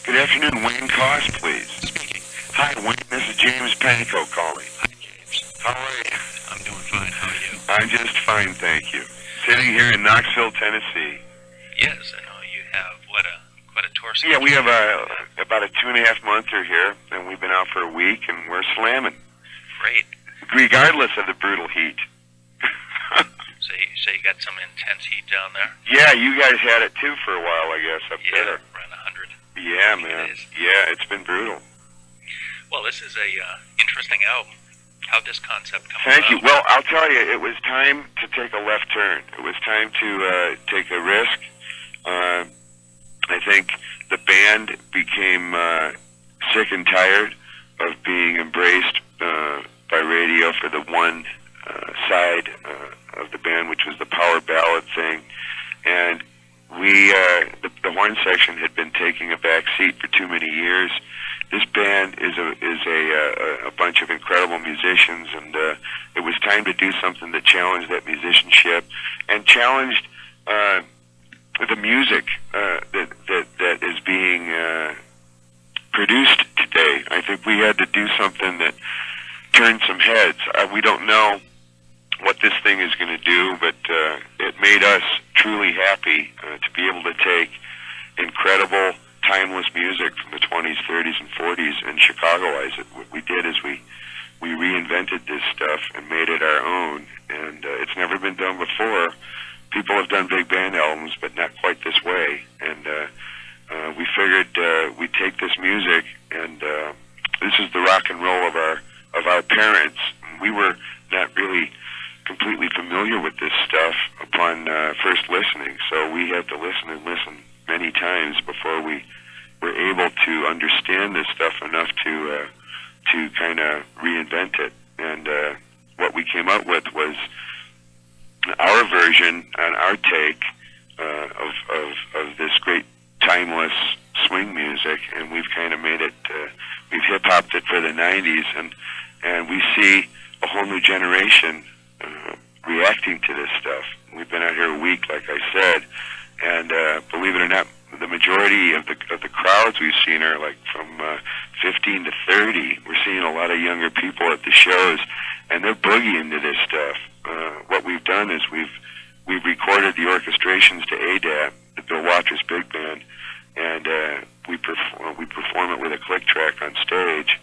Good afternoon, Wayne Koss, please. Speaking. Hi, Wayne. This is James Pankow calling. Hi, James. How are you? I'm doing fine. How are you? I'm just fine, thank you. Sitting here in Knoxville, Tennessee. Yes, I know you have quite a tour. Yeah, we have about a 2.5-monther here, and we've been out for a week, and we're slamming. Great. Regardless of the brutal heat. So you got some intense heat down there? Yeah, you guys had it too for a while, I guess, up there. Around 100. Yeah, man. Yeah, it's been brutal. Well, this is a interesting album. How'd this concept come about? Thank you. Well, I'll tell you, it was time to take a left turn. It was time to take a risk. I think the band became sick and tired of being embraced by radio for the one side of the band, which was the power ballad thing. And we, the horn section had been taking a back seat for too many years. This band is a bunch of incredible musicians, and it was time to do something that challenged that musicianship and challenged the music that is being produced today. I think we had to do something that turned some heads. We don't know what this thing is going to do, but it made us truly happy to be able to take incredible, timeless music from the 20s, 30s, and 40s and Chicagoize it. What we did is we reinvented this stuff and made it our own, and it's never been done before. People have done big band albums, but not quite this way, and we figured we'd take this music, and this is the rock and roll of our parents. We were not really completely familiar with this stuff upon first listening, so we had to listen and listen many times before we were able to understand this stuff enough to kind of reinvent it. And what we came up with was our version and our take of this great timeless swing music, and we've kind of made it, we've hip-hopped it for the 90s, and we see a whole new generation reacting to this stuff. We've been out here a week, like I said, and believe it or not, the majority of the crowds we've seen are like from 15 to 30. We're seeing a lot of younger people at the shows, and they're boogieing to this stuff. What we've done is we've recorded the orchestrations to ADAT, the Bill Watrous Big Band, and we perform it with a click track on stage.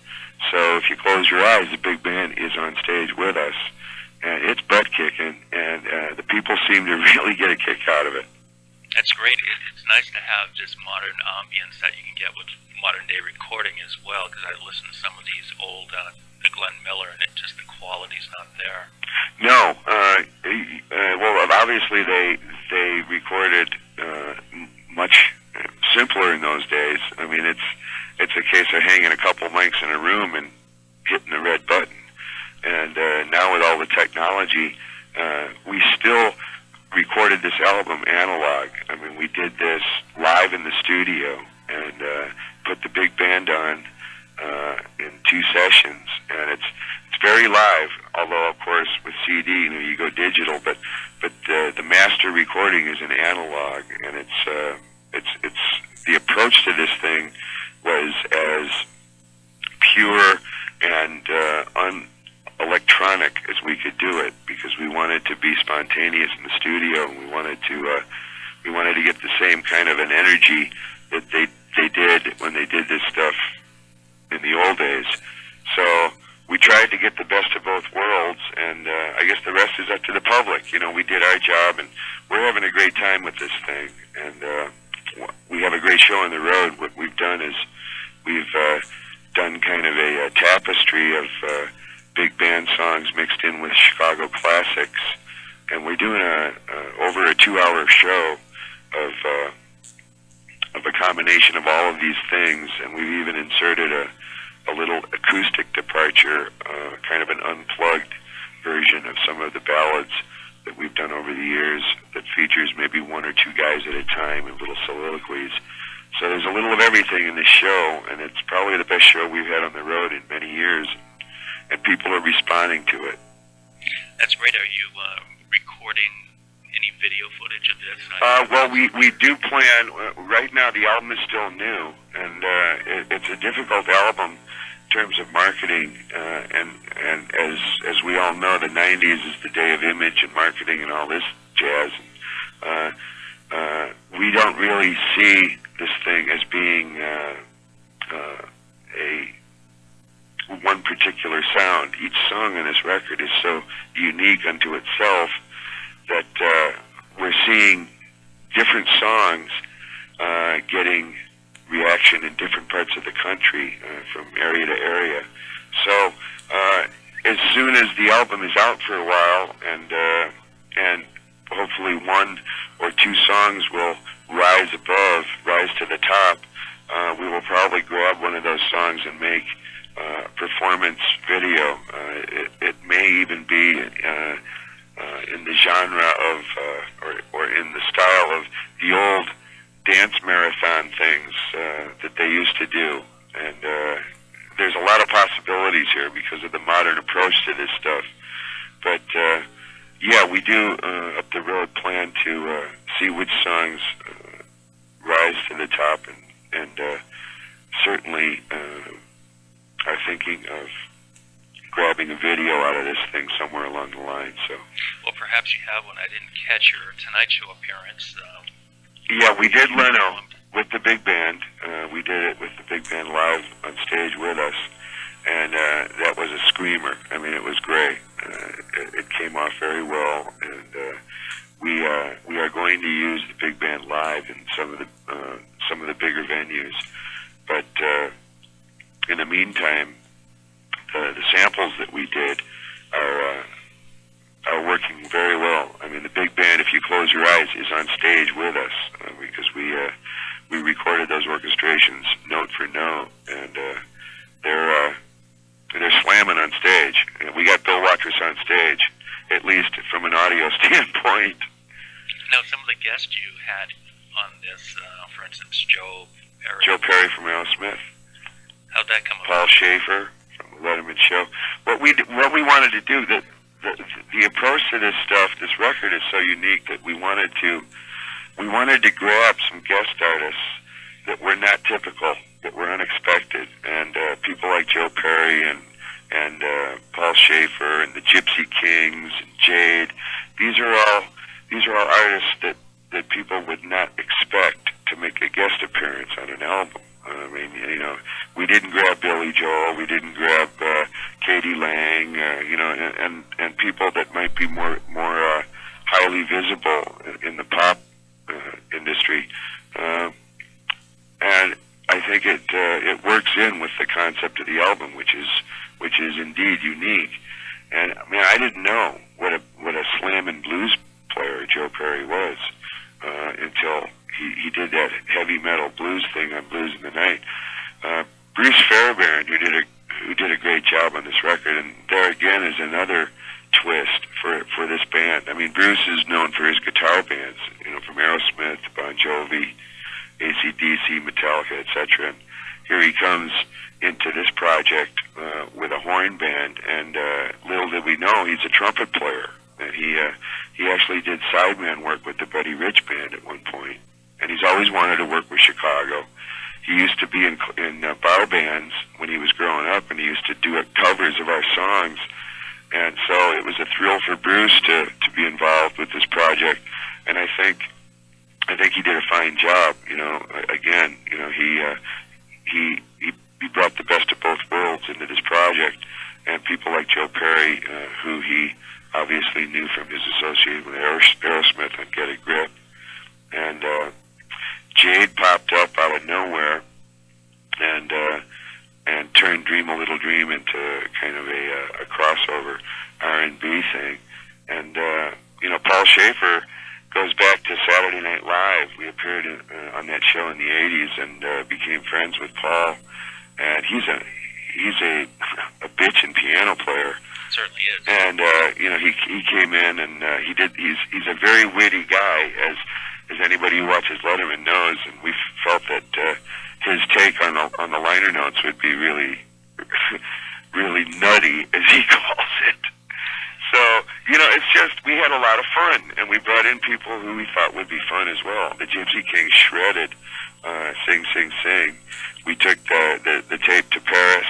So if you close your eyes, the big band is on stage with us, and it's butt kicking, and the people seem to really get a kick out of it. That's great. It's nice to have this modern ambience that you can get with modern day recording as well, because I listened to some of these old, the Glenn Miller, and just the quality's not there. No. Well, obviously they recorded much simpler in those days. I mean, it's a case of hanging a couple mics in a room and hitting the red button. And now with all the technology, we still recorded this album analog. I mean, we did this live in the studio and put the big band on in 2 sessions, and it's very live. Although, of course, with CD, you go digital, but the master recording is an analog, and it's the approach to this thing was as pure and electronic as we could do it, because we wanted to be spontaneous in the studio, and we wanted to get the same kind of an energy that they did when they did this stuff in the old days. So we tried to get the best of both worlds, and I guess the rest is up to the public. We did our job, and we're having a great time with this thing, and we have a great show on the road. What we've done is we've done kind of a tapestry of big band songs mixed in with Chicago classics, and we're doing over a 2-hour show of a combination of all of these things, and we've even inserted a little acoustic departure, kind of an unplugged version of some of the ballads that we've done over the years that features maybe 1 or 2 guys at a time and little soliloquies. So there's a little of everything in this show, and it's probably the best show we've had on the road in many years, and people are responding to it. That's great. Are you recording any video footage of this? Well, we do plan. Right now, the album is still new, and it's a difficult album in terms of marketing. And as we all know, the '90s is the day of image and marketing and all this jazz. We don't really see this thing as being a one particular sound. Each song on this record is so unique unto itself that we're seeing different songs getting reaction in different parts of the country from area to area. So as soon as the album is out for a while, and hopefully one or two songs will rise to the top, we will probably grab one of those songs and make a performance video. It may even be in the genre of, or in the style of the old dance marathon things that they used to do. And there's a lot of possibilities here because of the modern approach to this stuff. But yeah, we do up the road plan to see which songs rise to the top, and certainly are thinking of grabbing a video out of this thing somewhere along the line. So, well, perhaps you have one. I didn't catch your Tonight Show appearance. Yeah, we did Leno with the big band. We did it with the big band live on stage with us, and that was a screamer. I mean, it was great. It came off very well, and we are going to use the big band live in some of the bigger venues. But in the meantime, the samples that we did are working very well. I mean, the big band, if you close your eyes, is on stage with us because we recorded those orchestrations note for note, and they're slamming on stage. We got Bill Watrous on stage, at least from an audio standpoint. Now, some of the guests you had on this, for instance, Joe Perry from Aerosmith. How'd that come about? Paul Schaefer from the Letterman Show. What we wanted to do, the approach to this stuff, this record is so unique that we wanted to grab some guest artists that were not typical, that were unexpected, and people like Joe Perry and Paul Schaefer and the Gypsy Kings and Jade. These are all artists that people would not expect to make a guest appearance on an album. I mean, you know, we didn't grab Billy Joel, we didn't grab Katie Lang, you know, and people that might be more highly visible in the pop industry. And I think it works in with the concept of the album, which is indeed unique. And I mean, I didn't know what a slam and blues player Joe Perry was until he did that heavy metal blues thing on Blues in the Night. Bruce Fairbairn, who did a great job on this record, and there again is another twist for this band. I mean, Bruce is known for his guitar bands, you know, from Aerosmith to Bon Jovi, AC/DC, Metallica, etc. And here he comes into this project with a horn band, and little did we know he's a trumpet player. And he actually did sideman work with the Buddy Rich Band at one point, and he's always wanted to work with Chicago. He used to be in bar bands when he was growing up, and he used to do covers of our songs. And so it was a thrill for Bruce to be involved with this project, and I think he did a fine job. You know, again, you know, he brought the best of both worlds into this project, and people like Joe Perry, who he obviously knew from his association with Aerosmith on Get a Grip, and Jade popped up out of nowhere and turned Dream a Little Dream into kind of a crossover R&B thing. And you know, Paul Schaefer goes back to Saturday Night Live. We appeared on that show in the '80s and became friends with Paul. And he's a bitchin' piano player. Certainly is. And you know, he came in and he's a very witty guy, as anybody who watches Letterman knows, and we felt that his take on the liner notes would be really really nutty, as he calls it. So You know, it's just, we had a lot of fun, and we brought in people who we thought would be fun as well. The Gypsy Kings shredded, Sing, Sing, Sing. We took the tape to Paris,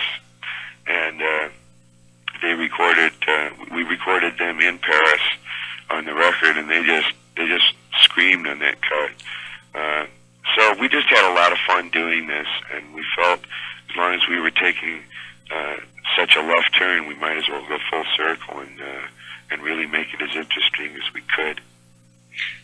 and they recorded, we recorded them in Paris on the record, and they just screamed on that cut. So we just had a lot of fun doing this, and we felt as long as we were taking such a left turn, we might as well go full circle and really make it as interesting as we could.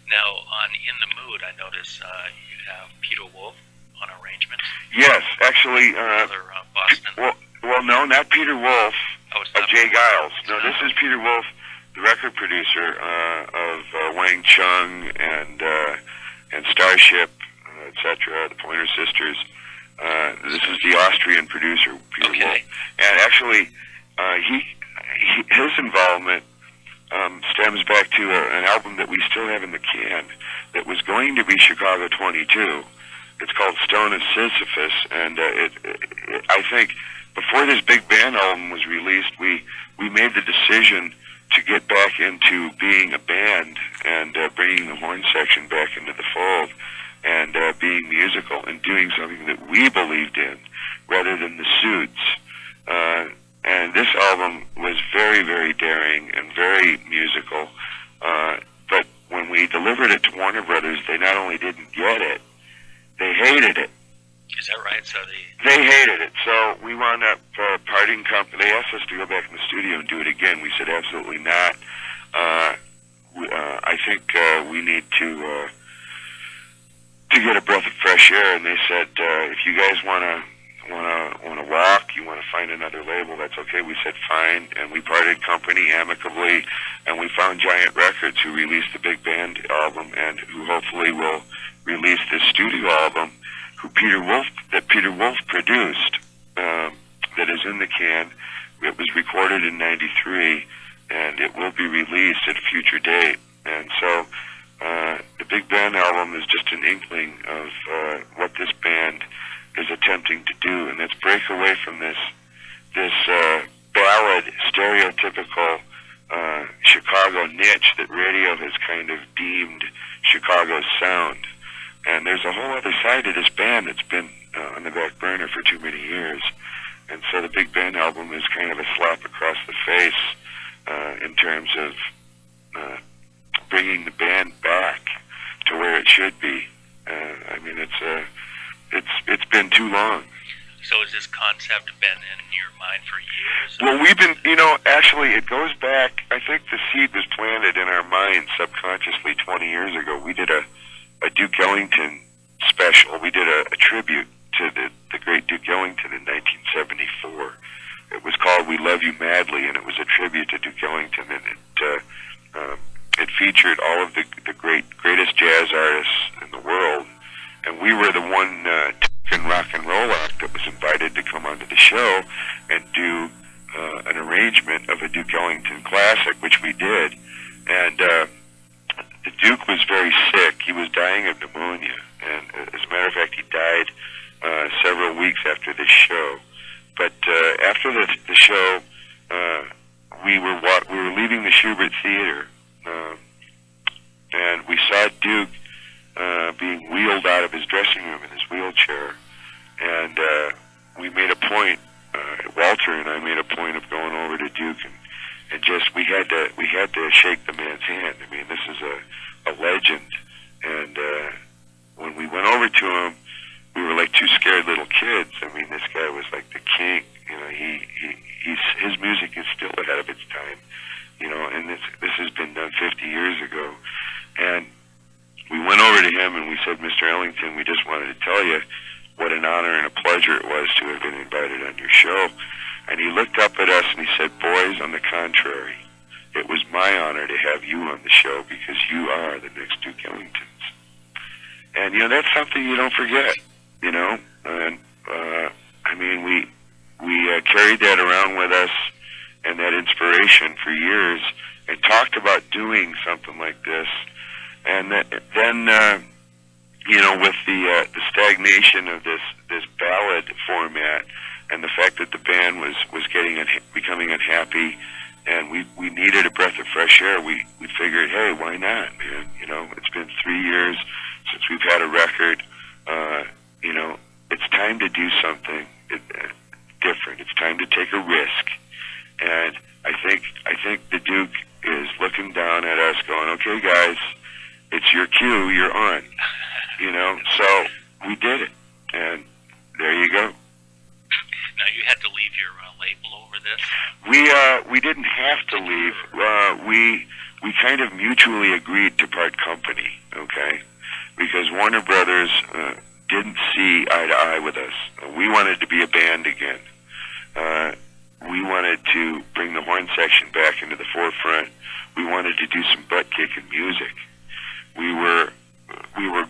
Now, on In the Mood, I notice you have Peter Wolf on arrangements. Yes, actually. Another Boston. Well, no, not Peter Wolf. Oh, Jay Giles. No, this is Peter Wolf, the record producer of Wang Chung and Starship, etc., the Pointer Sisters. This is the Austrian producer, Peter Wolf. And actually, his involvement stems back to an album that we still have in the can that was going to be Chicago 22. It's called Stone of Sisyphus, and I think before this big band album was released, we made the decision to get back into being a band and bringing the horn section back into the fold and being musical and doing something that we believed in rather than the suits. And this album was very, very daring and very musical. But when we delivered it to Warner Brothers, they not only didn't get it, they hated it. Is that right? So they hated it. So we wound up parting company. They asked us to go back in the studio and do it again. We said absolutely not. I think we need to get a breath of fresh air. And they said, if you guys want to walk, you want to find another label, that's okay. We said fine, and we parted company amicably, and we found Giant Records, who released the big band album and who hopefully will release this studio album, that Peter Wolf produced, that is in the can. It was recorded in '93, and it will be released at a future date. And so the big band album is just an inkling of what this band is attempting to do, and let's break away from this ballad, stereotypical Chicago niche that radio has kind of deemed Chicago's sound. And there's a whole other side to this band that's been on the back burner for too many years. And so the big band album is kind of a slap across the face in terms of bringing the band back to where it should be. I mean, it's been too long. So has this concept been in your mind for years? Well, we've been, actually it goes back, I think the seed was planted in our minds subconsciously 20 years ago. We did a Duke Ellington special. We did a tribute to the great Duke Ellington in 1974. It was called We Love You Madly, and it was a tribute to Duke Ellington, and it featured all of the greatest jazz artists in the world. And we were the one token rock and roll act that was invited to come onto the show and do an arrangement of a Duke Ellington classic, which we did. And the Duke was very sick. He was dying of pneumonia. And as a matter of fact, he died several weeks after this show. But after the show, we were leaving the Schubert Theater, and we saw Duke being wheeled out of his dressing room in his wheelchair, and we made a point. Walter and I made a point of going over to Duke and just we had to shake the man's hand. I mean, this is a legend, and when we went over to him, we were like two scared little kids. I mean, this guy was like the king. His music is still ahead of its time. And this has been done 50 years ago, and we went over to him and we said, Mr. Ellington, we just wanted to tell you what an honor and a pleasure it was to have been invited on your show. And he looked up at us and he said, boys, on the contrary, it was my honor to have you on the show because you are the next Duke Ellingtons. And, that's something you don't forget, And, I mean, we carried that around with us and that inspiration for years and talked about doing something like this. And then, with the stagnation of this ballad format and the fact that the band was becoming unhappy and we needed a breath of fresh air. We figured, hey, why not, man? You know, it's been 3 years since we've had a record. You know, it's time to do something different. It's time to take a risk. And I think the Duke is looking down at us going, okay, guys, it's your cue, you're on. You know, so we did it. And there you go. Now, you had to leave your label over this? We didn't have to leave. We kind of mutually agreed to part company, okay? Because Warner Brothers didn't see eye to eye with us. We wanted to be a band again. We wanted to bring the horn section back into the forefront. We wanted to do some butt-kicking music. We were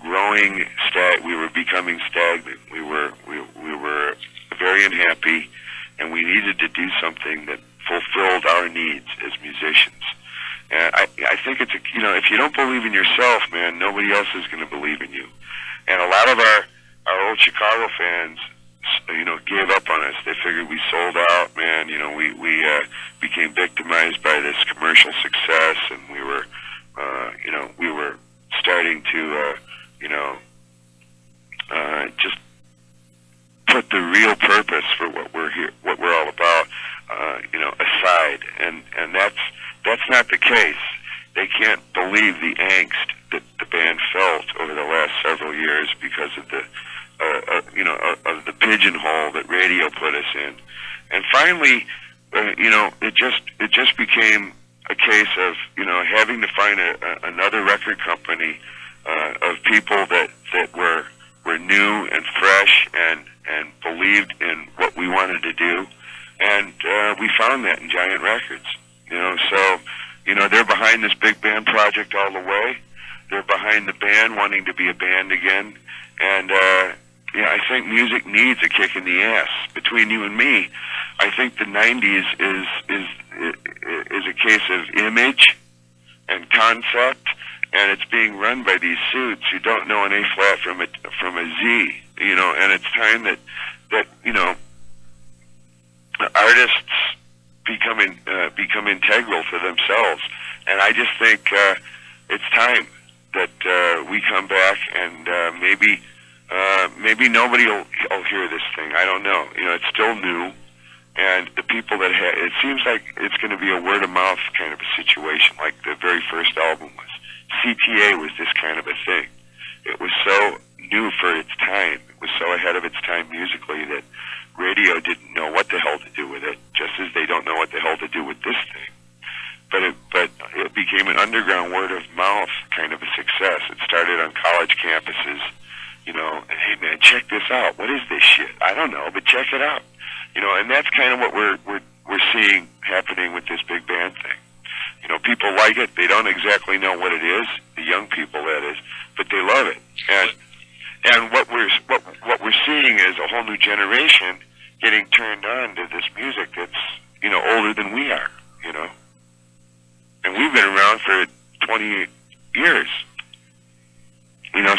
growing, we were becoming stagnant. We were very unhappy, and we needed to do something that fulfilled our needs as musicians. And I think it's if you don't believe in yourself, man, nobody else is going to believe in you. And a lot of our old Chicago fans, gave up on us. They figured we sold out, man. We became victimized by this commercial success, and we were starting to, just put the real purpose for what we're all about, aside. And that's not the case. They can't believe the angst that the band felt over the last several years because of the of the pigeonhole that radio put us in. And finally, it just became a case of having to find another record company of people that were new and fresh and believed in what we wanted to do. And we found that in Giant Records. So they're behind this big band project all the way. They're behind the band wanting to be a band again. And I think music needs a kick in the ass. Between you and me, I think the '90s is a case of image and concept, and it's being run by these suits who don't know an A flat from a Z. And it's time that artists become integral to themselves. And I just think it's time that we come back, and maybe nobody will hear this thing. I don't know. It's still new, and the people that it seems like it's going to be a word of mouth kind of a situation, like the very first album was. CTA was this kind of a thing. It was so new for its time. It was so ahead of its time musically that radio didn't know what the hell to do with it, just as they don't know what the hell to do with this thing. But it became an underground word of mouth kind of a success. It started on college campuses, and hey man, check this out. What is this shit? I don't know, but check it out. And that's kind of what we're seeing happening with this big band thing. People like it. They don't exactly know what it is, the young people that is, but they love it. And what we're seeing is a whole new generation getting turned on to this music that's older than we are. And we've been around for 20 years.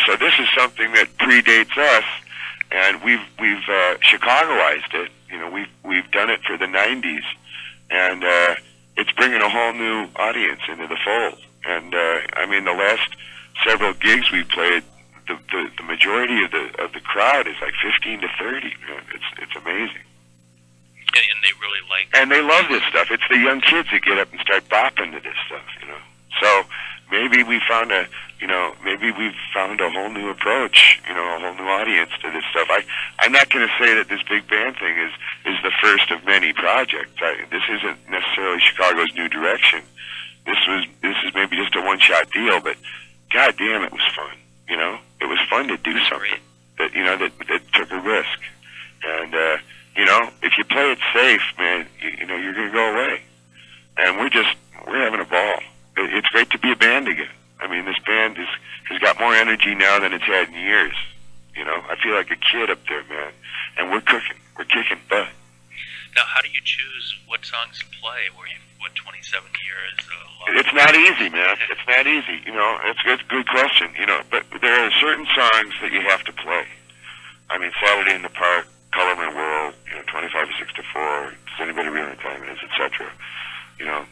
So this is something that predates us, and we've Chicagoized it. We've done it for the '90s, and it's bringing a whole new audience into the fold. And the last several gigs we played, the majority of the crowd is like 15 to 30. Man, it's amazing. And they really like it. And they love this stuff. It's the young kids that get up and start bopping to this stuff. So maybe we've found a whole new approach, a whole new audience to this stuff. I'm not going to say that this big band thing is the first of many projects. This isn't necessarily Chicago's new direction. This is maybe just a one-shot deal, but god damn, it was fun. It was fun to do something that took a risk. And if you play it safe, man, you're going to go away. And we're having a ball. It's great to be a band again. This band has got more energy now than it's had in years. I feel like a kid up there, man. And we're cooking. We're kicking butt. Now, how do you choose what songs to play? 27 years? It's not easy, man. It's not easy. It's a good question. But there are certain songs that you have to play. Saturday in the Park, Color My World, 25 to 6 to 4, Does Anybody Realize What Time It Is, etc. You know,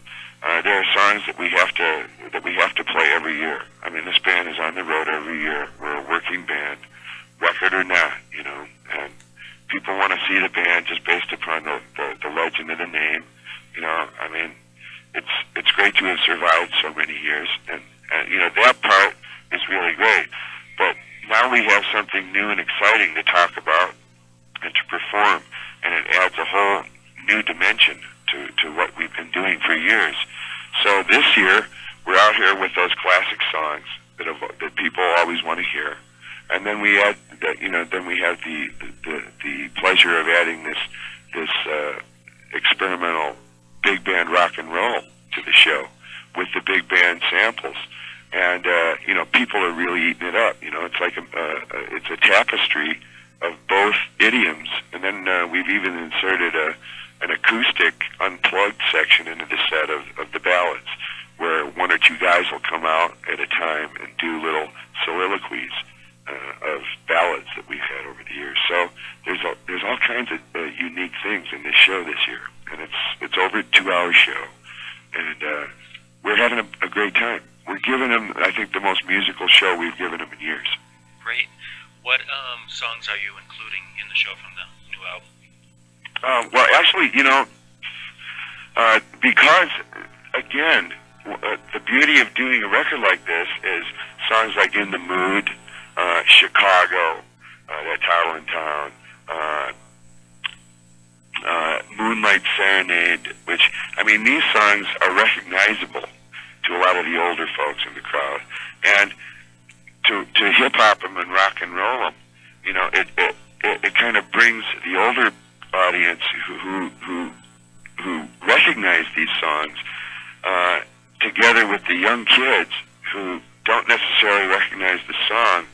there are songs that we have to play every year. I mean, this band is on the road every year. We're a working band, record or not. You know, and people want to see the band just based upon the legend of the name. You know, I mean, it's great to have survived so many years, and you know, that part is really great. But now we have something new and exciting to talk about and to perform, and it adds a whole new dimension to what we've been doing for years. So this year, we're out here with those classic songs that people always want to hear, and then we add, you know, then we have the pleasure of adding this experimental big band rock and roll to the show with the big band samples. And, you know, people are really eating it up. You know, it's like it's a tapestry of both idioms. And then we've even inserted an acoustic unplugged section into the set of the ballads, where one or two guys will come out at a time and do little soliloquies of ballads that we've had over the years. So there's all kinds of unique things in this show this year. And it's over a 2-hour show. And we're having a great time. We're giving them, I think, the most musical show we've given them in years. Great. What songs are you including in the show from the new album? Well, actually, you know, because, again, the beauty of doing a record like this is songs like In the Mood, Chicago, That Title in Town, Moonlight Serenade, which, I mean, these songs are recognizable to a lot of the older folks in the crowd, and to hip hop them and rock and roll them, you know, it kind of brings the older audience who recognize these songs together with the young kids who don't necessarily recognize the song,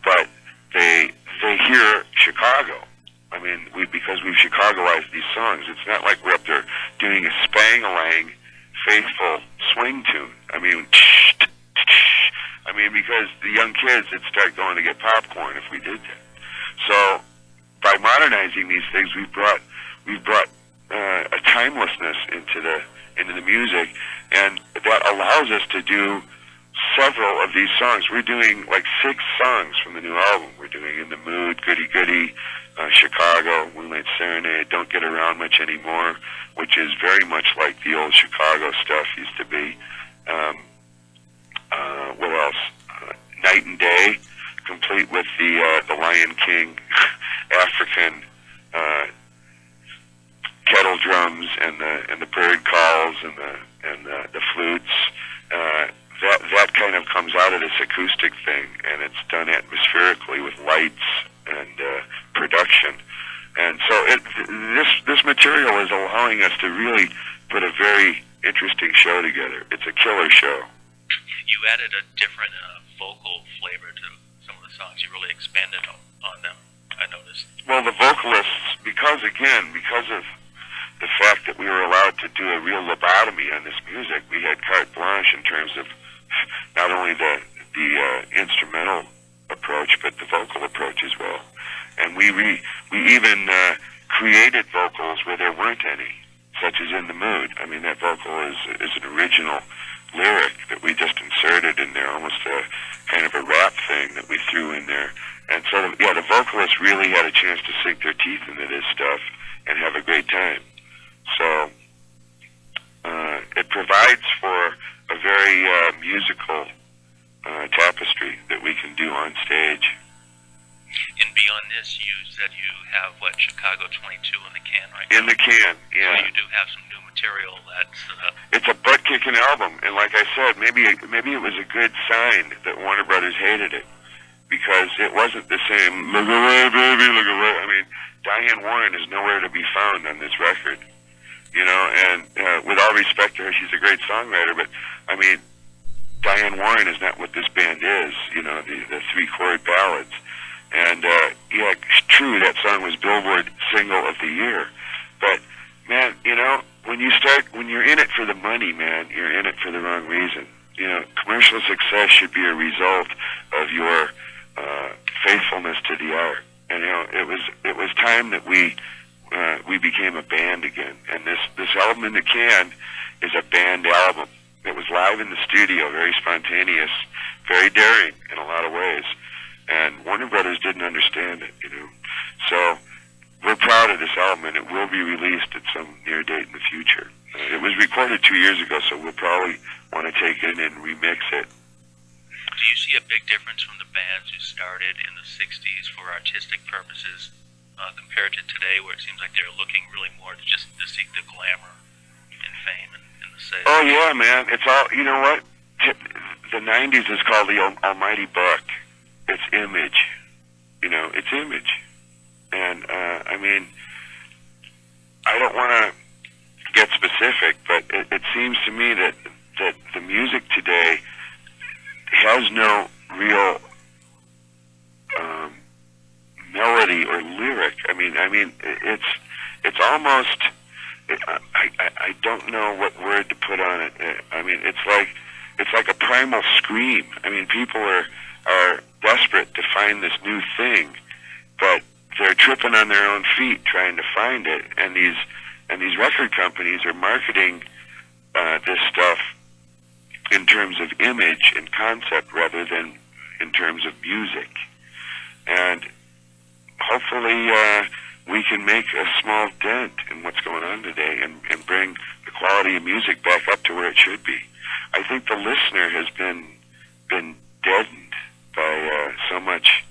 but they hear Chicago. I mean, because we've Chicagoized these songs. It's not like we're up there doing a spang-a-lang faithful swing tune. I mean, because the young kids would start going to get popcorn if we did that. So by modernizing these things, we've brought a timelessness into the music, and that allows us to do several of these songs. We're doing like 6 songs from the new album. We're doing In the Mood, Goody Goody, Chicago, Moonlight Serenade, Don't Get Around Much Anymore, which is very much like the old Chicago stuff used to be. What else? Night and Day, complete with the Lion King African kettle drums and the bird calls and the flutes. That kind of comes out of this acoustic thing, and it's done atmospherically with lights and production. And so this material is allowing us to really put a very interesting show together. It's a killer show. You added a different vocal flavor to some of the songs. You really expanded on them, I noticed. Well, the vocalists, because of the fact that we were allowed to do a real lobotomy on this music, we had carte blanche in terms of not only the instrumental approach, but the vocal approach as well. And we even created vocals where there weren't any, such as In the Mood. I mean, that vocal is an original lyric that we just inserted in there, almost a kind of a rap thing that we threw in there. And so, the vocalists really had a chance to sink their teeth into this stuff and have a great time. So it provides for a very musical tapestry that we can do on stage. And beyond this, you said you have, Chicago 22 in the can right now? In the can, yeah. So you do have some new material that's... It's a butt-kicking album, and like I said, maybe it was a good sign that Warner Brothers hated it, because it wasn't the same, look away, baby, look away. I mean, Diane Warren is nowhere to be found on this record, you know, and with all respect to her, she's a great songwriter, but, I mean, Diane Warren is not what this band is, you know, the 3-chord ballads. And, yeah, it's true, that song was Billboard Single of the Year. But, man, you know, when you're in it for the money, man, you're in it for the wrong reason. You know, commercial success should be a result of your faithfulness to the art. And, you know, it was time that we became a band again. And this album in the can is a band album. It was live in the studio, very spontaneous, very daring in a lot of ways. And Warner Brothers didn't understand it, you know. So we're proud of this album, and it will be released at some near date in the future. It was recorded 2 years ago, so we'll probably want to take it and remix it. Do you see a big difference from the bands who started in the 60s for artistic purposes compared to today, where it seems like they're looking really more to just to seek the glamour and fame and the sales? Oh, yeah, man. It's all, you know what? The 90s is called the almighty buck. It's image. You know, it's image. And, I mean, I don't want to get specific, but it seems to me that the music today has no real melody or lyric. I mean, it's almost. I don't know what word to put on it. I mean, it's like a primal scream. I mean, people are desperate to find this new thing, but they're tripping on their own feet trying to find it. And these record companies are marketing this stuff in terms of image and concept rather than in terms of music. And hopefully we can make a small dent in what's going on today and bring the quality of music back up to where it should be. I think the listener has been deadened by so much,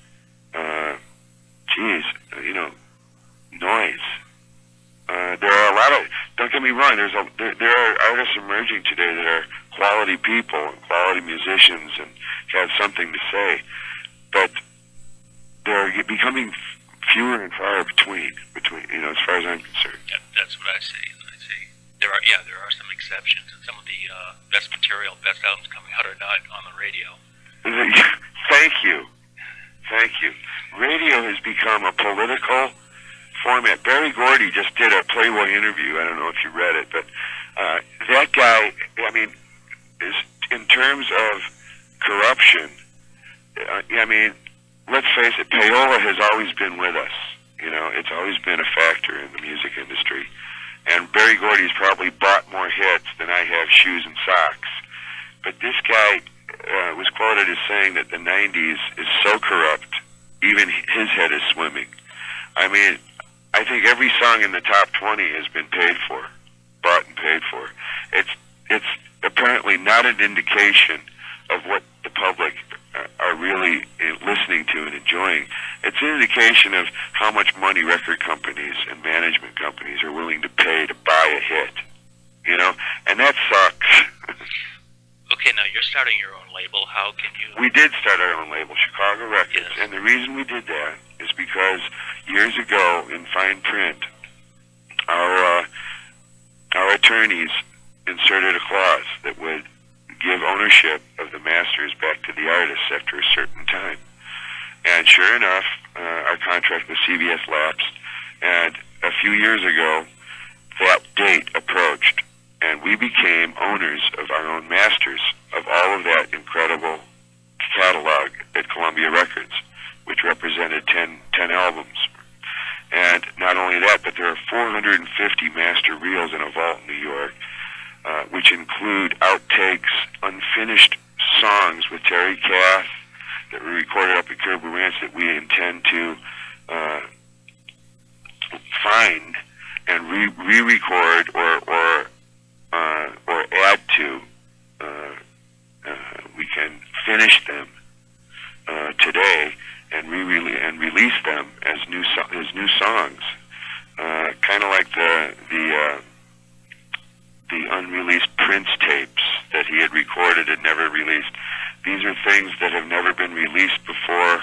noise. There are a lot of, don't get me wrong, there are artists emerging today that are quality people and quality musicians and have something to say, but they're becoming fewer and far between, as far as I'm concerned. Yeah, that's what I see. There are some exceptions, and some of the best material, best albums coming out are not on the radio. Thank you. Radio has become a political format. Barry Gordy just did a Playboy interview. I don't know if you read it, but that guy, I mean, is in terms of corruption. I mean, let's face it, payola has always been with us. You know, it's always been a factor in the music industry. And Barry Gordy's probably bought more hits than I have shoes and socks. But this guy was quoted as saying that the 90s is so corrupt, even his head is swimming. I mean, I think every song in the top 20 has been paid for, bought and paid for. It's apparently not an indication of what the public are really listening to and enjoying. It's an indication of how much money record companies and management companies are willing to pay to buy a hit, you know, and that sucks. Okay, now you're starting your own label. How can you... We did start our own label, Chicago Records, yes. And the reason we did that is because years ago, in fine print, our attorneys inserted a clause that would give ownership of the masters back to the artists after a certain time. And sure enough, our contract with CBS lapsed, and a few years ago, that date approached, and we became owners of our own masters of all of that incredible catalog at Columbia Records, which represented 10 albums. And not only that, but there are 450 master reels in a vault in New York, which include outtakes, unfinished songs with Terry Kath that were recorded up at Curb Ranch that we intend to find and re-record or add to. We can finish them today and release them as new songs, kind of like the unreleased Prince tapes that he had recorded and never released. These are things that have never been released before,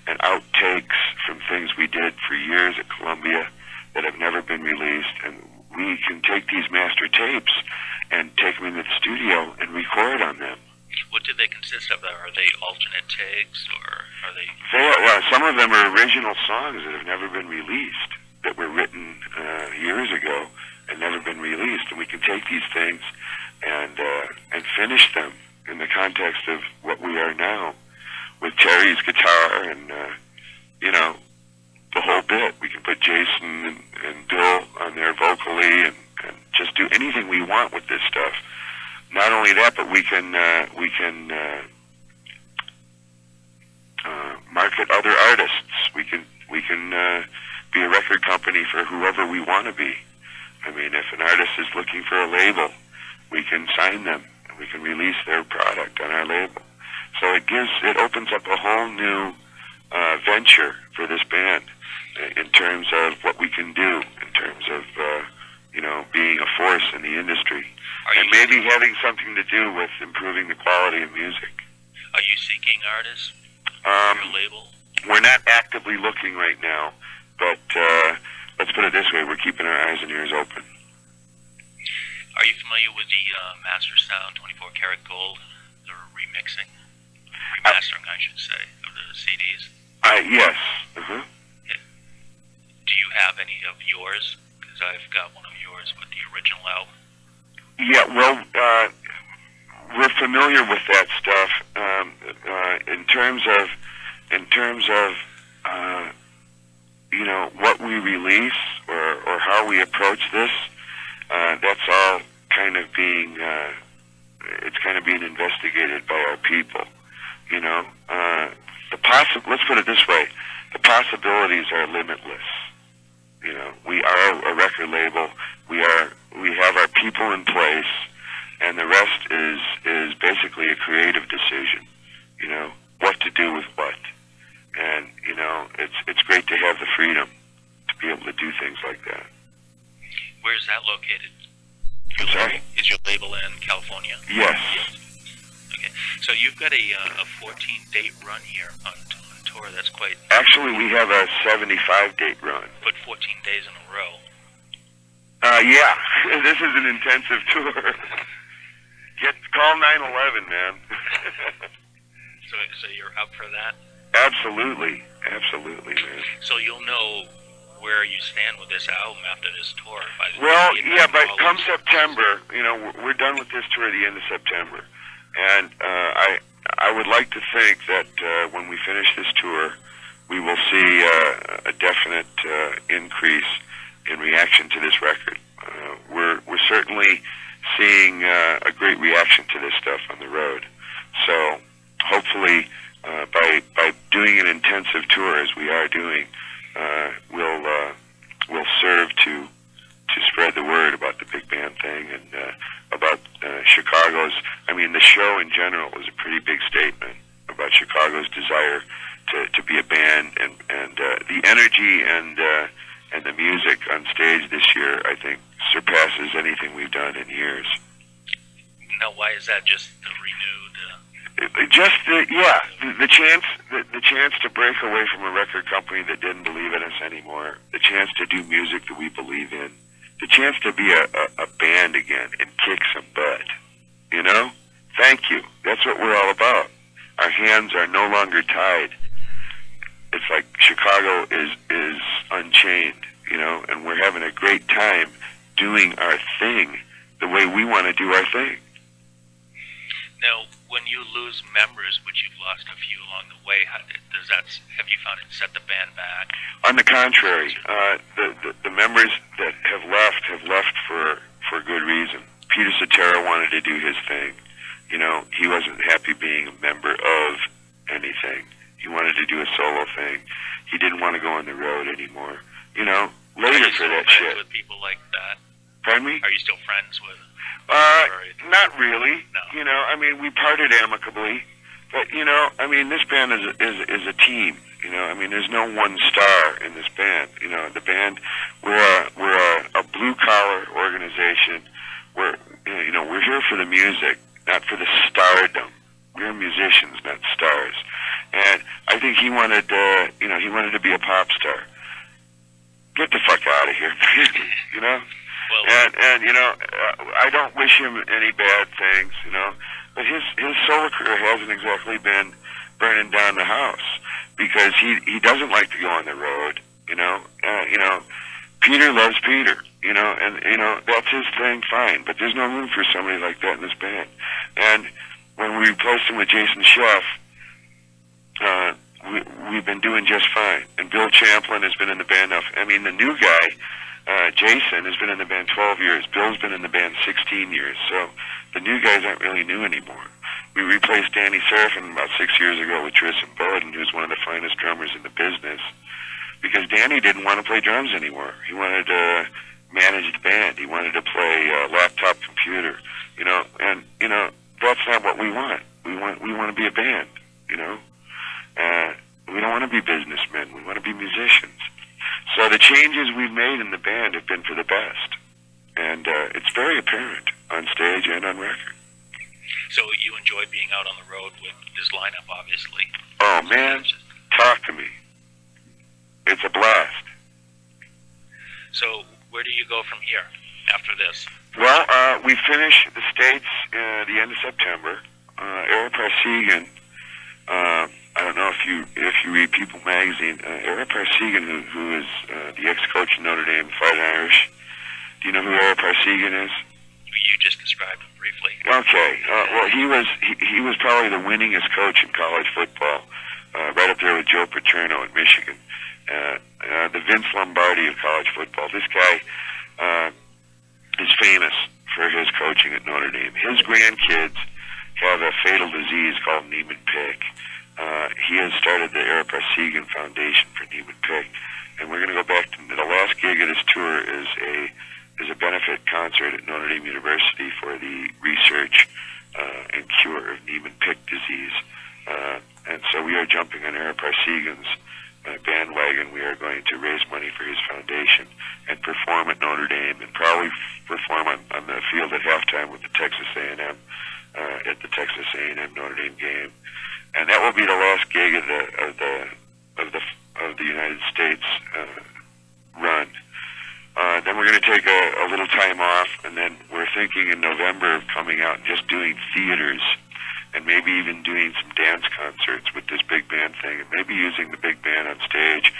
and outtakes from things we did for years at Columbia that have never been released. And we can take these master tapes and take them into the studio and record on them. What do they consist of? Are they alternate takes, or are they... Some of them are original songs that have never been released, that were written years ago and never been released. And we can take these things and finish them in the context of what we are now, with Terry's guitar and, the whole bit. We can put Jason and Bill on there vocally and just just do anything we want with this stuff. Not only that, but we can market other artists. We can be a record company for whoever we want to be. I mean, if an artist is looking for a label, we can sign them and we can release their product on our label. So it opens up a whole new venture for this band in terms of what we can do, in terms of being a force in the industry, and maybe having something to do with improving the quality of music. Are you seeking artists for your label? We're not actively looking right now, but let's put it this way: we're keeping our eyes and ears open. Are you familiar with the Master Sound 24 Karat Gold, the remastering, I should say, of the CDs? Yes. Uh-huh. Do you have any of yours? Because I've got one of yours with the original album. Yeah, well, we're familiar with that stuff. In terms of what we release or how we approach this, that's all kind of being investigated by our people. Let's put it this way: the possibilities are limitless. We are a record label. We have our people in place, and the rest is basically a creative decision. What to do with what, and it's great to have the freedom to be able to do things like that. Where is that located? Is your label in California? Yes. Okay, so you've got a 14-date run here on tour. That's quite... Actually, we have a 75-date run. But 14 days in a row. Yeah. This is an intensive tour. Call 911, man. So you're up for that? Absolutely, man. So you'll know where you stand with this album after this tour. But come September, we're done with this tour at the end of September, and I would like to think that when we finish this tour, we will see a definite increase in reaction to this record. We're certainly seeing a great reaction to this stuff on the road. So hopefully, by doing an intensive tour as we are doing, we'll serve to spread the word about the big band thing and about Chicago's. I mean, the show in general was a pretty big statement about Chicago's desire to be a band, and the energy and the music on stage this year, I think, surpasses anything we've done in years. Now, why is that? Just the renewed? The chance to break away from a record company that didn't believe in us anymore, the chance to do music that we believe in, the chance to be a band again and kick some butt. Thank you. That's what we're all about. Our hands are no longer tied. It's like Chicago is unchained, and we're having a great time doing our thing the way we want to do our thing. Now, when you lose members, which you've lost a few along the way, have you found it set the band back? On the contrary, the members that have left for good reason. Peter Cetera wanted to do his thing. He wasn't happy being a member of anything. He wanted to do a solo thing. He didn't want to go on the road anymore. Later for that shit. With people like that? Pardon me? Are you still friends with? Not really. No. We parted amicably, but this band is a team. There's no one star in this band. The band, we're a blue collar organization. We're here for the music, not for the stardom. We're musicians, not stars. And I think he wanted to be a pop star. Get the fuck out of here, Well, I don't wish him any bad things, but his solo career hasn't exactly been burning down the house because he doesn't like to go on the road, Peter loves Peter, and that's his thing, fine, but there's no room for somebody like that in this band. And when we replaced him with Jason Scheff, we've been doing just fine. And Bill Champlin has been in the band now. I mean, the new guy, Jason, has been in the band 12 years. Bill's been in the band 16 years. So the new guys aren't really new anymore. We replaced Danny Serafin about 6 years ago with Tristan Bowden, who's one of the finest drummers in the business, because Danny didn't want to play drums anymore. He wanted to manage the band. He wanted to play laptop computer, and that's not what we want. We want to be a band, we don't want to be businessmen. We want to be musicians. So the changes we've made in the band have been for the best, and it's very apparent on stage and on record. So you enjoy being out on the road with this lineup, obviously. Oh man, talk to me. It's a blast. So where do you go from here after this? Well, we finish the States the end of September. Eric Parsegan, I don't know if you read People magazine, Eric Parsegan, who is the ex-coach of Notre Dame, Fight Irish. Do you know who Eric Parsegan is? You just described him briefly. Okay. Well, he was probably the winningest coach in college football, right up there with Joe Paterno in Michigan. The Vince Lombardi of college football. This guy is famous for his coaching at Notre Dame. His grandkids have a fatal disease called Niemann-Pick. He has started the Eric Parsegan Foundation for Niemann-Pick, and we're going to go back to the last gig of this tour is a benefit concert at Notre Dame University for the research and cure of Niemann-Pick disease. And so we are jumping on Eric Parsegan's bandwagon. We are going to raise money for his foundation and perform at Notre Dame, and probably perform on the field at halftime with the Texas A&M at the Texas A&M Notre Dame game. And that will be the last gig of the United States run. Then we're going to take a little time off, and then we're thinking in November of coming out and just doing theaters, and maybe even doing some dance concerts with this big band thing, and maybe using the big band on stage,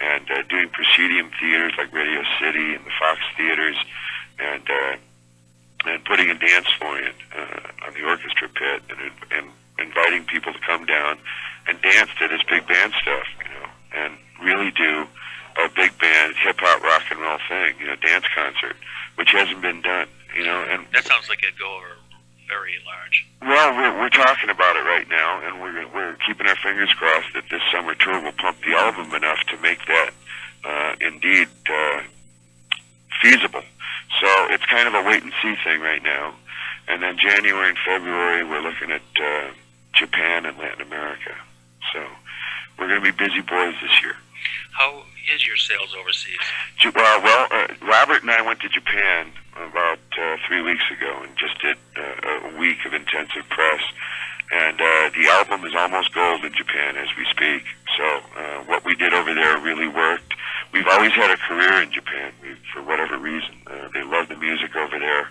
and doing proscenium theaters like Radio City and the Fox Theaters, and putting a dance floor in on the orchestra pit, and inviting people to come down and dance to this big band stuff, and really do a big band, hip-hop, rock and roll thing, dance concert, which hasn't been done, and that sounds like it'd go over very large. Well, we're talking about it right now, and we're keeping our fingers crossed that this summer tour will pump the album enough to make that indeed feasible. So it's kind of a wait-and-see thing right now, and then January and February we're looking at Japan and Latin America. So we're going to be busy boys this year. How is your sales overseas? Well, Robert and I went to Japan about 3 weeks ago and just did a week of intensive press. And the album is almost gold in Japan as we speak. So what we did over there really worked. We've always had a career in Japan, for whatever reason. They love the music over there.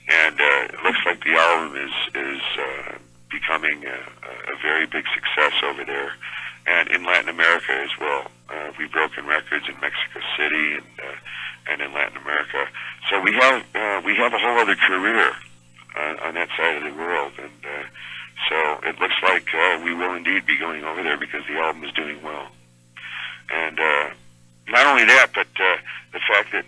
And it looks like the album is becoming a very big success over there. And in Latin America as well. We've broken records in Mexico City and in Latin America. So we have a whole other career on that side of the world, and so it looks like we will indeed be going over there because the album is doing well. And not only that, but the fact that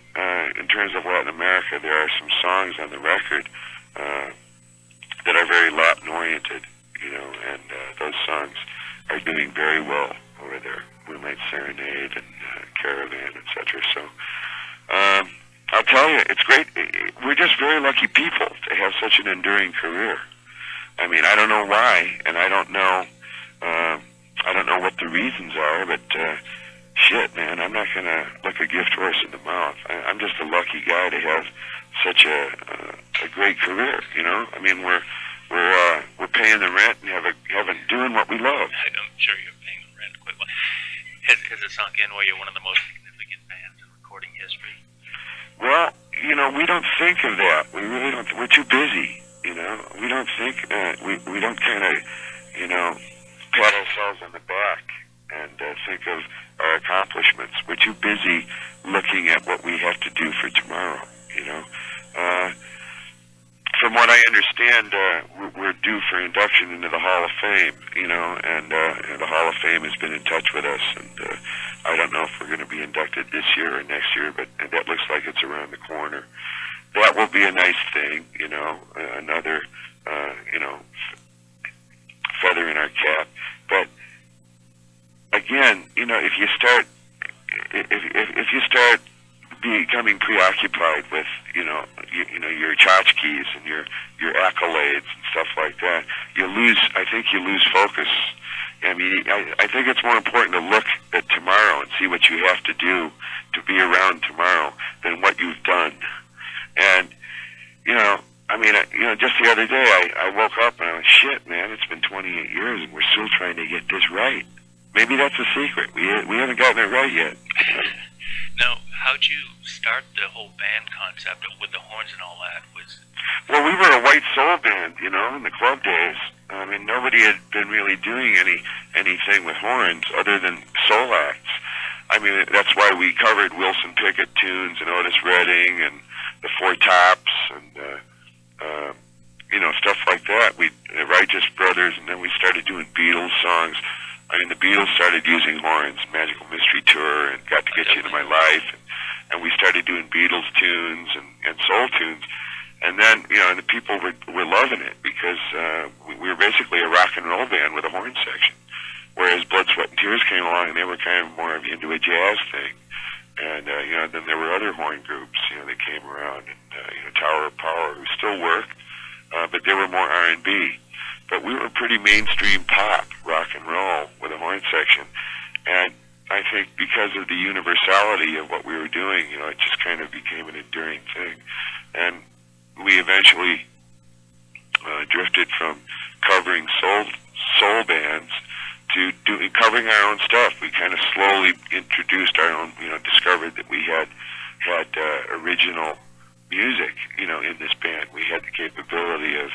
in terms of Latin America, there are some songs on the record that are very Latin-oriented, and those songs are doing very well over there. Moonlight Serenade and Caravan, etc. So I'll tell you, it's great. We're just very lucky people to have such an enduring career. I mean, I don't know why, and I don't know what the reasons are, but shit, man, I'm not going to look a gift horse in the mouth. I'm just a lucky guy to have such a great career. I mean, we're paying the rent and doing what we love. I'm sure you're paying the rent quite well. Has it sunk in where you're one of the most significant bands in recording history? Well, we don't think of that. We really don't. We're too busy. We don't think. We don't kind of, pat ourselves on the back and think of our accomplishments. We're too busy looking at what we have to do for tomorrow. From what I understand, we're due for induction into the Hall of Fame, you know, and the Hall of Fame has been in touch with us, and I don't know if we're going to be inducted this year or next year, but that looks like it's around the corner. That will be a nice thing, you know, another, you know, feather in our cap. But again, you know, if you start becoming preoccupied with, you know, your tchotchkes and your accolades and stuff like that, I think you lose focus. I mean, I think it's more important to look at tomorrow and see what you have to do to be around tomorrow than what you've done. And, you know, I mean, just the other day I woke up and I went, shit, man, it's been 28 years and we're still trying to get this right. Maybe that's the secret. We haven't gotten it right yet. Now, how'd you start the whole band concept with the horns and all that? Well, we were a white soul band, you know, in the club days. I mean, nobody had been really doing anything with horns other than soul acts. I mean, that's why we covered Wilson Pickett tunes and Otis Redding and the Four Tops and, you know, stuff like that. The Righteous Brothers, and then we started doing Beatles songs. I mean, the Beatles started using horns, Magical Mystery Tour, and Got to Get You Into My Life, and we started doing Beatles tunes and soul tunes. And then, you know, and the people were loving it because we were basically a rock and roll band with a horn section. Whereas Blood, Sweat, and Tears came along, and they were kind of more into a jazz thing. And, you know, then there were other horn groups, you know, that came around, and, you know, Tower of Power, who still worked, but they were more R&B. But we were pretty mainstream pop, rock and roll, with a horn section. And I think because of the universality of what we were doing, you know, it just kind of became an enduring thing. And we eventually drifted from covering soul bands to covering our own stuff. We kind of slowly introduced our own, you know, discovered that we had original music, you know, in this band. We had the capability of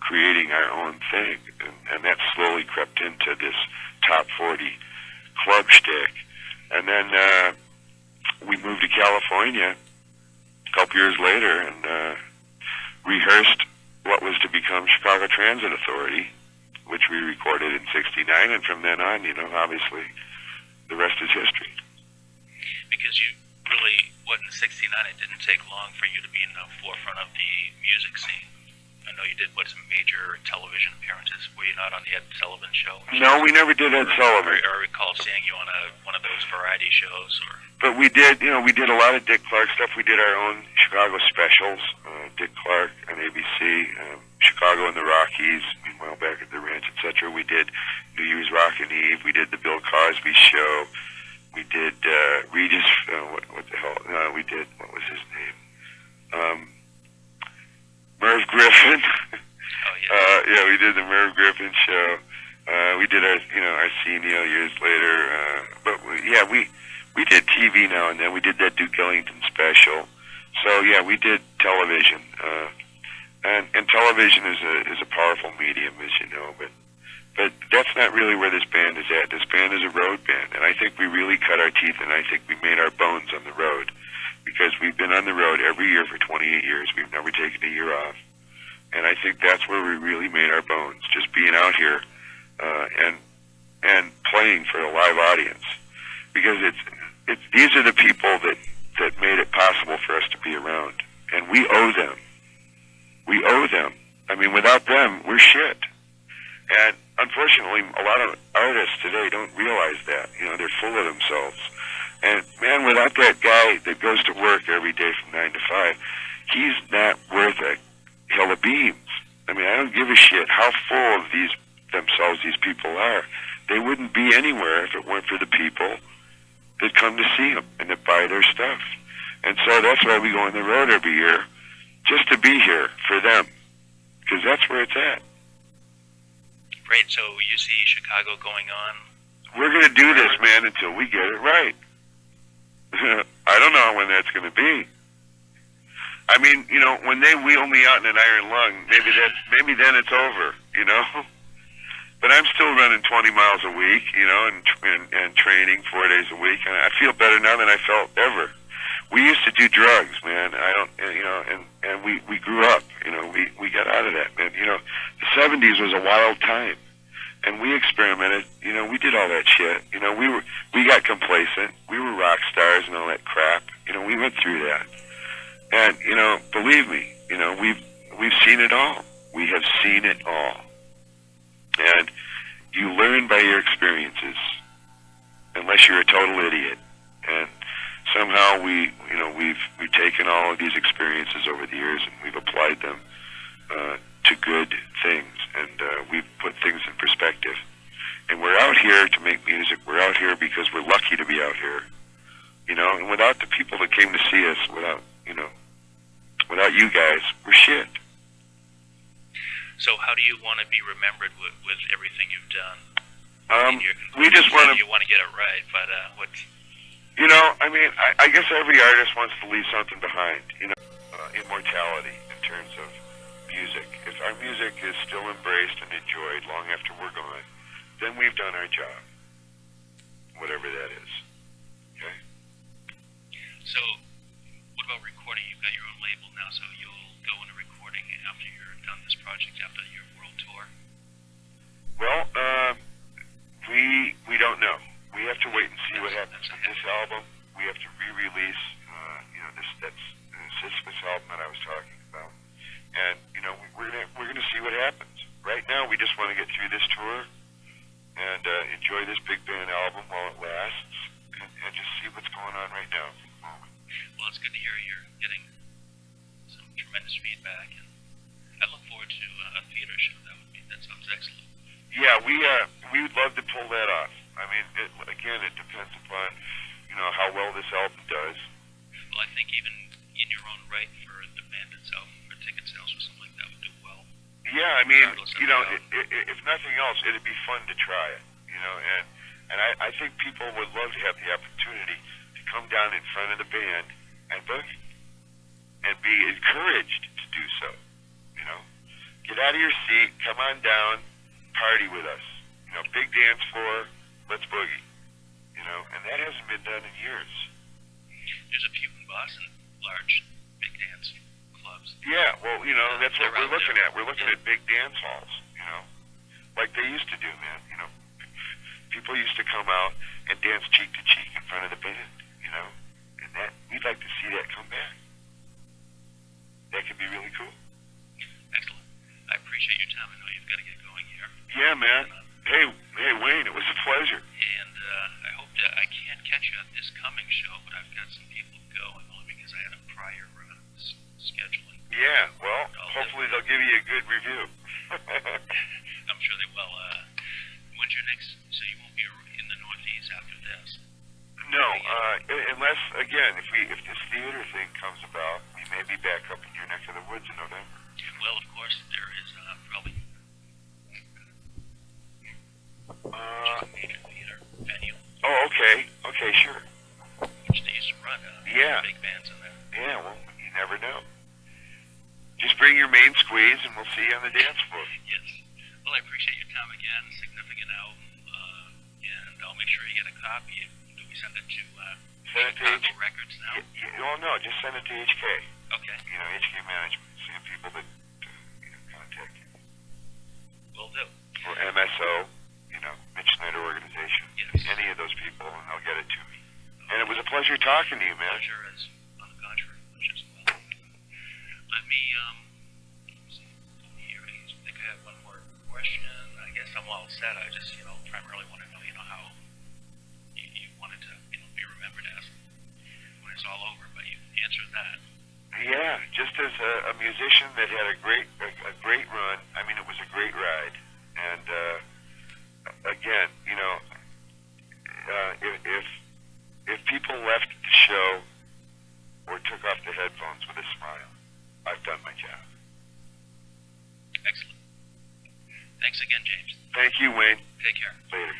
creating our own thing, and that slowly crept into this top 40 club shtick. And then we moved to California a couple years later and rehearsed what was to become Chicago Transit Authority, which we recorded in '69, and from then on, you know, obviously, the rest is history. Because you really, in '69, it didn't take long for you to be in the forefront of the music scene. I know you did, some major television appearances. Were you not on the Ed Sullivan Show? No, we never did Ed Sullivan. I recall seeing you on one of those variety shows. But we did, you know, we did a lot of Dick Clark stuff. We did our own Chicago specials, Dick Clark on ABC, Chicago and the Rockies, meanwhile back at the ranch, etc. We did New Year's Rockin' Eve. We did the Bill Cosby Show. We did Regis, what the hell? We did, what was his name? Merv Griffin. Oh, yeah. Yeah, we did the Merv Griffin Show. We did our Arsenio years later. But we did TV now and then. We did that Duke Ellington special. So yeah, we did television. And television is a powerful medium, as you know. But that's not really where this band is at. This band is a road band, and I think we really cut our teeth, and I think we made our bones on the road. Because we've been on the road every year for 28 years. We've never taken a year off. And I think that's where we really made our bones, just being out here and playing for a live audience. Because these are the people that made it possible for us to be around. And we owe them. We owe them. I mean, without them, we're shit. And unfortunately, a lot of artists today don't realize that. You know, they're full of themselves. And, man, without that guy that goes to work every day from 9 to 5, he's not worth a hill of beans. I mean, I don't give a shit how full of these people are. They wouldn't be anywhere if it weren't for the people that come to see them and that buy their stuff. And so that's why we go on the road every year, just to be here for them, because that's where it's at. Great. So you see Chicago going on? We're going to do this, man, until we get it right. I don't know when that's going to be. I mean, you know, when they wheel me out in an iron lung, maybe then it's over, you know. But I'm still running 20 miles a week, you know, and training 4 days a week, and I feel better now than I felt ever. we used to do drugs, man. I don't, and we grew up, we got out of that, man. The 70s was a wild time, and we experimented, we did all that shit. We got complacent. We were rock stars and all that crap. We went through that. And, believe me, we've seen it all. We have seen it all. And you learn by your experiences, unless you're a total idiot. And somehow we've taken all of these experiences over the years and we've applied them to good things, and we've put things in perspective. And we're out here to make music. We're out here because we're lucky to be out here. And without the people that came to see us, without you guys, we're shit. So how do you want to be remembered with everything you've done? We just want to... You want to get it right, but what's... I guess every artist wants to leave something behind, immortality in terms of music. If our music is still embraced and enjoyed long after we're gone, then we've done our job, whatever that is. Okay? So, what about recording? You've got your own label now, so you'll go into recording after you're done this project, after your world tour? Well, we don't know. We have to wait and see what happens with this album. We have to re-release, this album that I was talking about, and we're gonna see what happens. Right now, we just want to get through this tour and enjoy this big band album while it lasts, and just see what's going on right now for the moment. Well, it's good to hear you're getting some tremendous feedback, and I look forward to a theater show. That sounds excellent. Yeah, we would love to pull that off. I mean, it depends upon, how well this album does. Well, I think even in your own right for the band itself, for ticket sales or something like that would do well. Yeah, I mean, if nothing else, it'd be fun to try it, and I think people would love to have the opportunity to come down in front of the band and boogie, and be encouraged to do so, Get out of your seat, come on down, party with us, big dance floor, let's boogie, and that hasn't been done in years. There's a few in Boston, large, big dance clubs. Yeah, well, that's what we're looking at. We're looking at big dance halls, like they used to do, man. People used to come out and dance cheek to cheek in front of the band, and that we'd like to see that come back. That could be really cool. Excellent. I appreciate your time. I know you've got to get going here. Yeah, man. Hey, Wayne, it was a pleasure. And I hope that I can't catch you at this coming show, but I've got some people going only because I had a prior scheduling. Yeah, well, hopefully they'll give you a good review. I'm sure they will. When's your next? So you won't be in the Northeast after this? No, unless, again, if this theater thing comes about, we may be back up in your neck of the woods in November. Well, of course, there is probably major theater venue. Oh, okay, sure. Which they used to run. Yeah. Big bands in there. Yeah, well, you never know. Just bring your main squeeze, and we'll see you on the dance floor. Yes. Well, I appreciate your time again. Significant album, and I'll make sure you get a copy. Do we send it to Pankow Records now? Well, no, just send it to HK. Okay. HK Management. See the people that contact you. Will do. Or MSO, Mitch Snyder Organization. Yes. Any of those people, and they'll get it to me. And it was a pleasure talking to you, man. Pleasure is, on the contrary, pleasure as well. Let me see here. I think I have one more question. I guess I'm all set. I just, primarily want to know, how you wanted to, be remembered as when it's all over. But you answered that. Yeah, just as a musician that had a great run. I mean, it was a great ride. And again, if people left the show or took off the headphones with a smile, I've done my job. Excellent. Thanks again, James. Thank you, Wayne. Take care. Later.